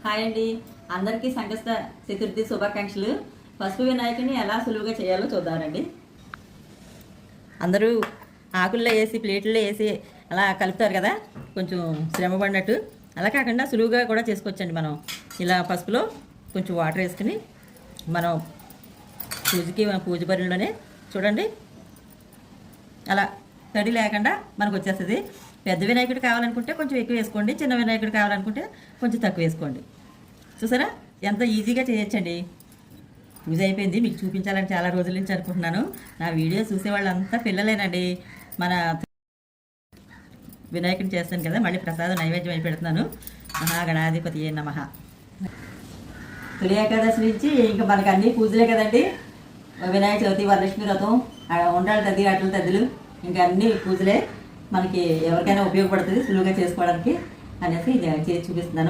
Hi అండి, అందరికీ సంకష్ట చతుర్థి శుభాకాంక్షలు. పసుపు వినాయకుడిని ఎలా సులువుగా చేయాలో చూద్దామండి. అందరూ ఆకుల్లో వేసి ప్లేట్లో వేసి అలా కలుపుతారు కదా, కొంచెం శ్రమ పడినట్టు. అలా కాకుండా సులువుగా కూడా చేసుకోవచ్చండి. మనం ఇలా పసుపులో కొంచెం వాటర్ వేసుకుని మనం పూజ పరిలోనే చూడండి అలా తడి లేకుండా మనకు వచ్చేస్తుంది. పెద్ద వినాయకుడు కావాలనుకుంటే కొంచెం ఎక్కువ వేసుకోండి, చిన్న వినాయకుడు కావాలనుకుంటే కొంచెం తక్కువ వేసుకోండి. చూసారా ఎంత ఈజీగా చేయొచ్చండి. పూజ అయిపోయింది, మీకు చూపించాలని చాలా రోజుల నుంచి అనుకుంటున్నాను. నా వీడియో చూసే వాళ్ళంతా పిల్లలేనండి. మన వినాయకుడిని చేస్తాను కదా, మళ్ళీ ప్రసాదం నైవేద్యం అయి పెడుతున్నాను. మహాగణాధిపతి ఏ నమః. తొలి ఏకాదశి నుంచి ఇంకా మనకు అన్ని పూజలే కదండి. వినాయక చవితి, వరలక్ష్మి వ్రతం, ఉండాలి తద్ది, అట్ల తద్దులు, ఇంకా అన్ని పూజలే. మనకి ఎవరికైనా ఉపయోగపడుతుంది సులువుగా చేసుకోవడానికి అనేసి చేసి చూపిస్తున్నాను.